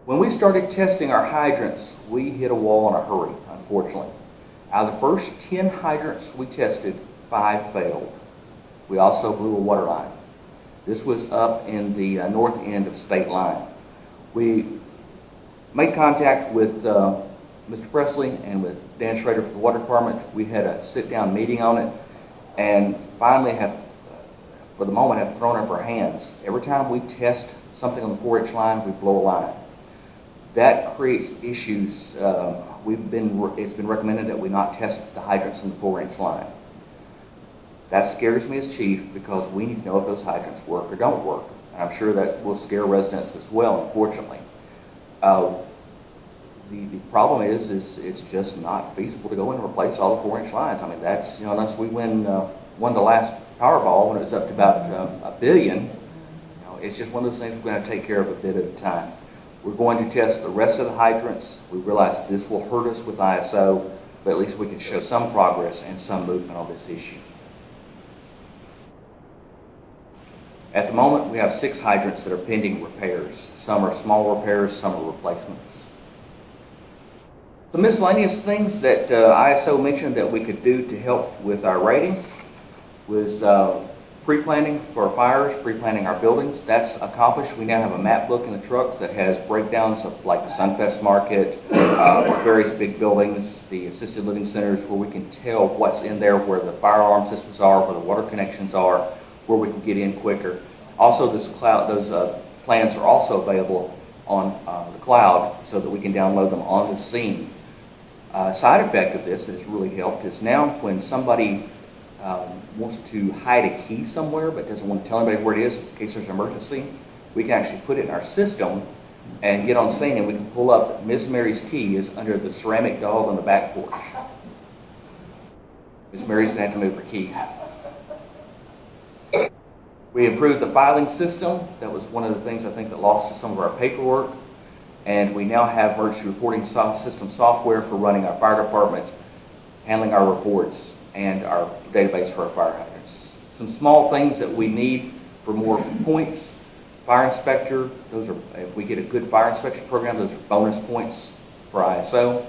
When we started testing our hydrants, we hit a wall in a hurry, unfortunately. Out of the first 10 hydrants we tested, 5 failed. We also blew a water line. This was up in the north end of State Line. We made contact with Mr. Presley and with Dan Schrader for the water department. We had a sit-down meeting on it and finally have, for the moment, have thrown up our hands. Every time we test something on the 4-inch line, we blow a line. That creates issues. It's been recommended that we not test the hydrants on the 4-inch line. That scares me as chief because we need to know if those hydrants work or don't work. And I'm sure that will scare residents as well, unfortunately. The problem is it's just not feasible to go in and replace all the 4-inch lines. I mean, that's, unless we won the last Powerball when it was up to about $1 billion, it's just one of those things we're going to take care of a bit at a time. We're going to test the rest of the hydrants. We realize this will hurt us with ISO, but at least we can show some progress and some movement on this issue. At the moment, we have 6 hydrants that are pending repairs. Some are small repairs, some are replacements. Some miscellaneous things that ISO mentioned that we could do to help with our rating was pre-planning for fires, pre-planning our buildings. That's accomplished. We now have a map book in the truck that has breakdowns of like the Sunfest Market, various big buildings, the assisted living centers, where we can tell what's in there, where the fire alarm systems are, where the water connections are, where we can get in quicker. Also, those plans are also available on the cloud so that we can download them on the scene. Side effect of this that has really helped is now when somebody wants to hide a key somewhere but doesn't want to tell anybody where it is in case there's an emergency, we can actually put it in our system and get on scene, and we can pull up Miss Mary's key is under the ceramic dog on the back porch. Miss Mary's going to have to move her key. We improved the filing system. That was one of the things I think that lost to some of our paperwork. And we now have emergency reporting system software for running our fire department, handling our reports, and our database for our fire hydrants. Some small things that we need for more points. Fire inspector, those are, if we get a good fire inspection program, those are bonus points for ISO.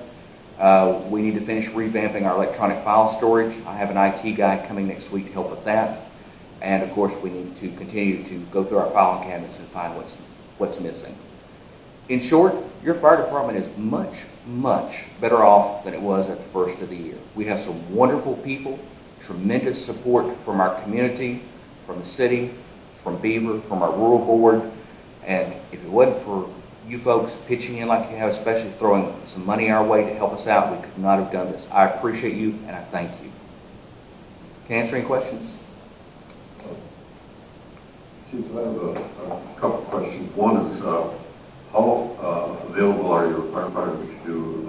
We need to finish revamping our electronic file storage. I have an IT guy coming next week to help with that. And of course, we need to continue to go through our filing cabinets and find what's missing. In short, your fire department is much, much better off than it was at the first of the year. We have some wonderful people, tremendous support from our community, from the city, from Beaver, from our rural board. And if it wasn't for you folks pitching in like you have, especially throwing some money our way to help us out, we could not have done this. I appreciate you and I thank you. Can I answer any questions? Chief, I have a couple of questions. One is, how available are your firefighters to do,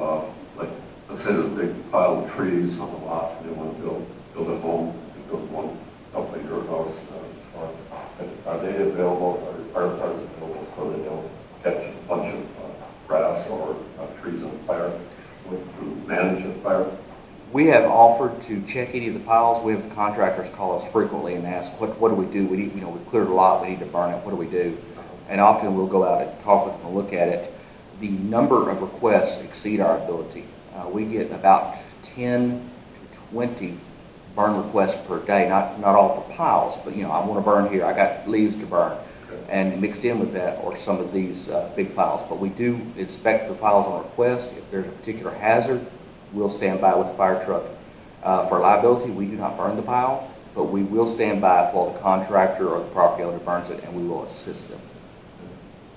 like, let's say there's a big pile of trees on the lot, and they want to build a home, to build one up at your house, are they available, are your firefighters available so they don't catch a bunch of grass or trees on fire, to manage a fire? We have offered to check any of the piles. We have contractors call us frequently and ask, what do we do? We need, we've cleared a lot, we need to burn it, what do we do? And often we'll go out and talk with them and look at it. The number of requests exceed our ability. We get about 10 to 20 burn requests per day, not all for piles, but I want to burn here, I got leaves to burn. And mixed in with that are some of these big piles. But we do inspect the piles on request. If there's a particular hazard, we'll stand by with the fire truck. For liability, we do not burn the pile, but we will stand by while the contractor or the property owner burns it, and we will assist them.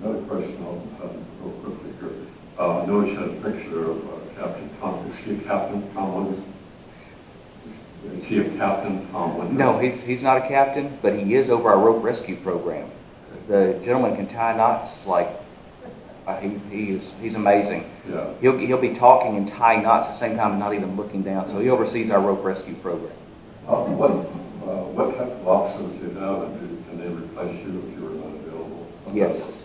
Another question, real quickly here. I noticed you had a picture of Captain Tom. Is he a captain, Tom Winters? Is he a captain, Tom Winters? No, he's not a captain, but he is over our rope rescue program. The gentleman can tie knots like he's amazing. Yeah. He'll be talking and tying knots at the same time and not even looking down. So he oversees our rope rescue program. What type of officers do you have, and can they replace you if you're not available? Yes.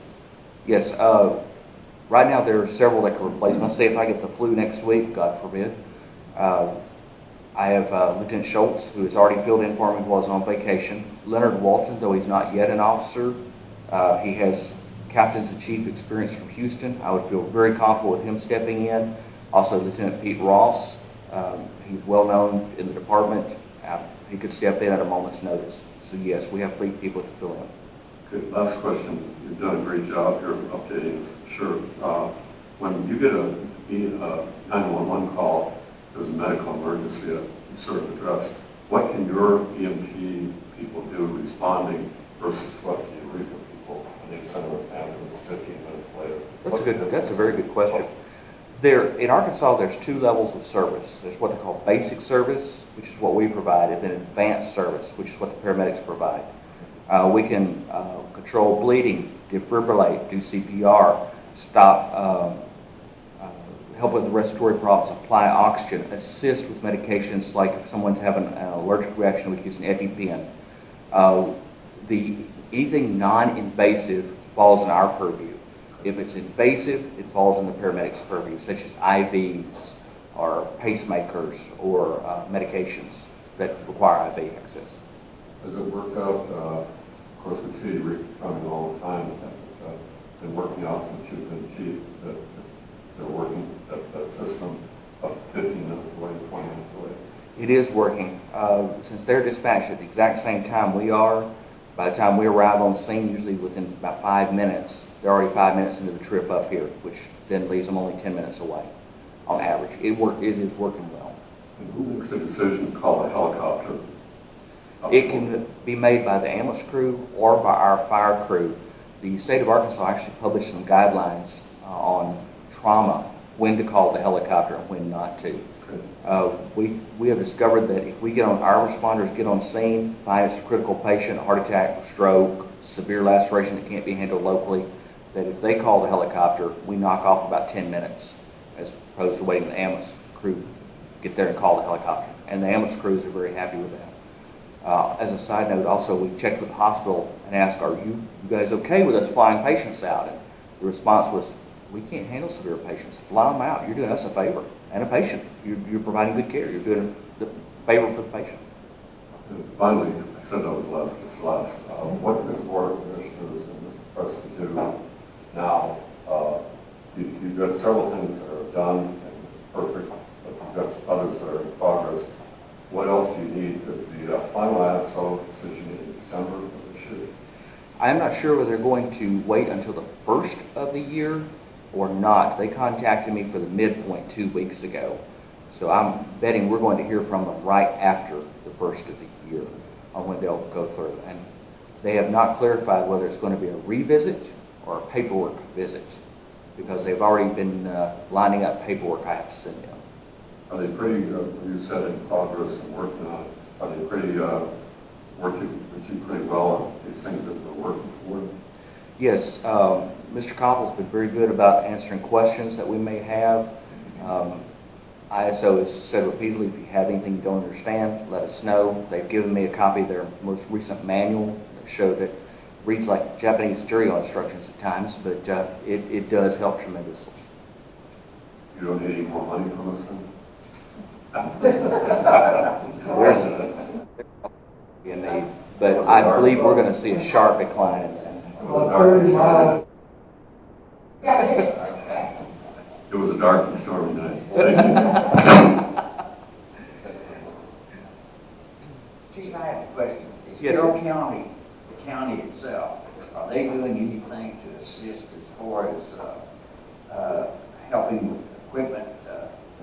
Right now there are several that can replace me. Let's say if I get the flu next week, God forbid. I have Lieutenant Schultz, who has already filled in for me while I was on vacation. Leonard Walton, though he's not yet an officer, he has captain's and chief experience from Houston. I would feel very comfortable with him stepping in. Also, Lieutenant Pete Ross, he's well known in the department. He could step in at a moment's notice. So yes, we have 3 people to fill in. Good. Last question. You've done a great job here updating. Sure. When you get a 911 call, there's a medical emergency at a certain address, what can your EMT people do responding versus what the Eureka people, and they send them an ambulance 15 minutes later? That's a very good question. In Arkansas, there's 2 levels of service. There's what they call basic service, which is what we provide, and then advanced service, which is what the paramedics provide. We can control bleeding, defibrillate, do CPR, stop, help with the respiratory problems, apply oxygen, assist with medications like if someone's having an allergic reaction, we can use an EpiPen. Anything non-invasive falls in our purview. If it's invasive, it falls in the paramedics' purview, such as IVs or pacemakers or medications that require IV access. Does it work out? Of course, we see Rick coming all the time, and working out since you've been chief, that they're working that system up 15 minutes away, 20 minutes away. It is working. Since they're dispatched at the exact same time we are, by the time we arrive on scene, usually within about 5 minutes, they're already 5 minutes into the trip up here, which then leaves them only 10 minutes away on average. It is working well. And who makes the decision to call a helicopter? It can be made by the ambulance crew or by our fire crew. The state of Arkansas actually published some guidelines on trauma, when to call the helicopter and when not to. We have discovered that if our responders get on scene, find it's a critical patient, a heart attack, stroke, severe laceration that can't be handled locally, that if they call the helicopter, we knock off about 10 minutes as opposed to waiting for the ambulance crew get there and call the helicopter. And the ambulance crews are very happy with that. As a side note, also, we checked with the hospital and asked, are you guys okay with us flying patients out? And the response was, we can't handle severe patients. Fly them out. You're doing us a favor and a patient. You're providing good care. You're doing the favor for the patient. And finally, I said that was last. What does board of commissioners and Mr. President do now? You've got several things that are done and it's perfect. got others that are in progress. What else do you need? Because the final ASO decision in December of this year. I'm not sure whether they're going to wait until the first of the year or not. They contacted me for the midpoint 2 weeks ago. So I'm betting we're going to hear from them right after the first of the year on when they'll go through. And they have not clarified whether it's going to be a revisit or a paperwork visit, because they've already been lining up paperwork I have to send them. Are they pretty, you said in progress and working on it, are they pretty, working with you pretty well on these things that they're working toward? Yes, Mr. Koppel's been very good about answering questions that we may have. ISO has said repeatedly, if you have anything you don't understand, let us know. They've given me a copy of their most recent manual that showed that reads like Japanese stereo instructions at times, but it does help tremendously. You don't need any more money from us then? There's a need, but I believe we're going to see a sharp decline in that. Well, 30 miles. It was a dark and stormy night. Thank you. Chief, I have a question. Is Yes, Carroll sir. County, the county itself, are they doing anything to assist as far as helping with equipment,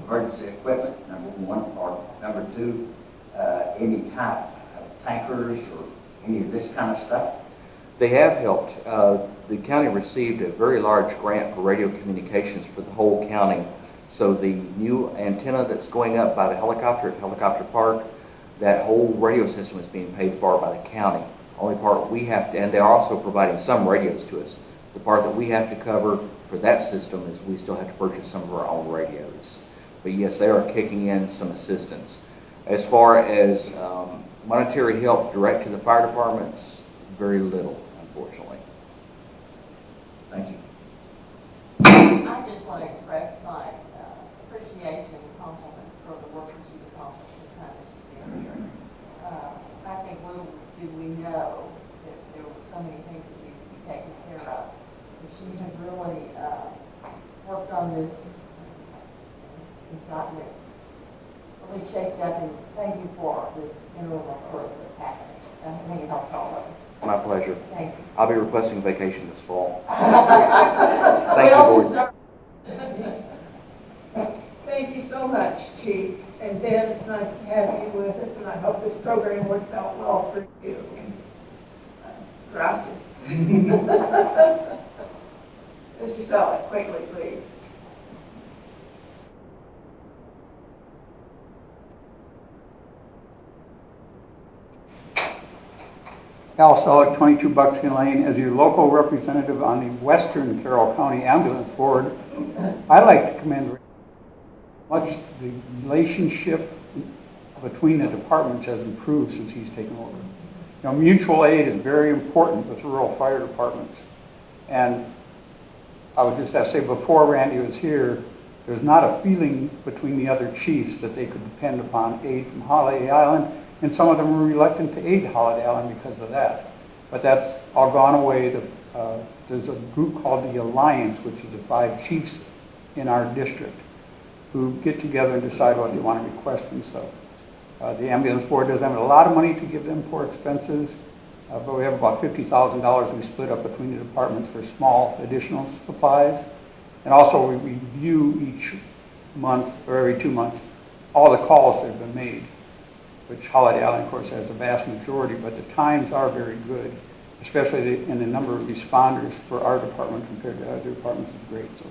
emergency equipment, number one, or number two, any type of tankers or any of this kind of stuff? They have helped. The county received a very large grant for radio communications for the whole county. So the new antenna that's going up by the helicopter at Helicopter Park, that whole radio system is being paid for by the county. Only part we have to, and they're also providing some radios to us. The part that we have to cover for that system is we still have to purchase some of our own radios. But yes, they are kicking in some assistance. As far as monetary help direct to the fire departments, very little, unfortunately. Thank you. I just want to express my appreciation and compliments for the work that you've accomplished in the time that you've been here. I think little did we know that there were so many things that needed to be taken care of. But you have really worked on this and gotten it really shaped up, and thank you for this interim report that's happening. I think it helps all of us. My pleasure. Thank you. I'll be requesting vacation this fall. Thank you, Board. Thank you so much, Chief. And Ben, it's nice to have you with us, and I hope this program works out well for you. Gracias. Mr. Saleh, quickly, please. Al Selleck, 22 Buckskin Lane. As your local representative on the Western Carroll County Ambulance Board, I'd like to commend much the relationship between the departments has improved since he's taken over. You know, mutual aid is very important with rural fire departments. And I would just have to say, before Randy was here, there's not a feeling between the other chiefs that they could depend upon aid from Holiday Island, and some of them were reluctant to aid Holiday Island because of that. But that's all gone away. There's a group called the Alliance, which is the 5 chiefs in our district, who get together and decide what they want to request and stuff. The ambulance board doesn't have a lot of money to give them for expenses, but we have about $50,000 we split up between the departments for small additional supplies. And also we review each month, or every 2 months, all the calls that have been made, which Holiday Island, of course, has the vast majority, but the times are very good, especially in the number of responders for our department compared to other departments is great. So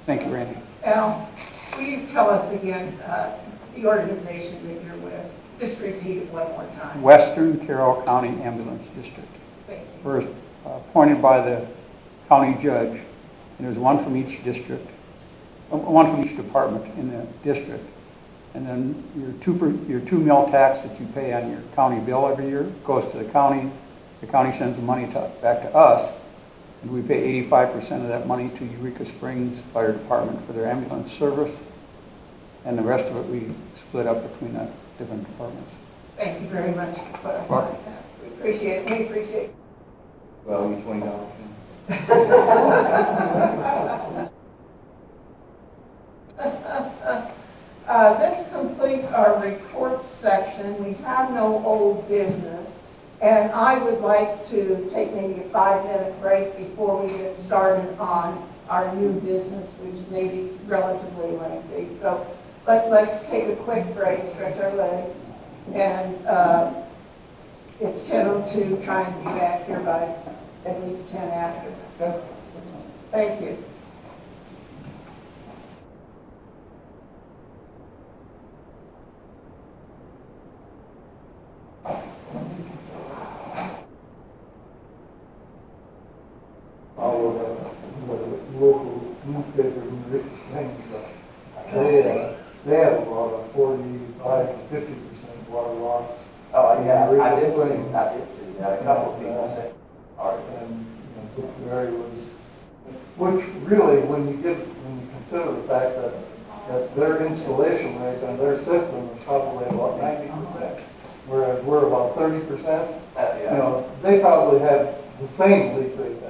thank you, Randy. Al, will you tell us again the organization that you're with? Just repeat it one more time. Western Carroll County Ambulance District. Thank you. We're appointed by the county judge, and there's one from each district, one from each department in the district. And then your 2 mil tax that you pay on your county bill every year goes to the county. The county sends the money back to us, and we pay 85% of that money to Eureka Springs Fire Department for their ambulance service, and the rest of it we split up between the different departments. Thank you very much for clarifying that. We appreciate it. We appreciate it. Well, you $20. This completes our report section. We have no old business. And I would like to take maybe a 5-minute break before we get started on our new business, which may be relatively lengthy. So let's take a quick break, stretch our legs, and it's 10:02, try and be back here by at least 10 after. So, thank you. All of the local newspapers and rich things, they have about a 45 to 50% water loss. Oh, yeah, In I did River see, Springs. I did see that, a couple of people said, all right. And, Brookberry was, which really, when you consider the fact that their installation rate on their system is probably about 90%, whereas we're about 30%, Yeah. they probably had the same leak rate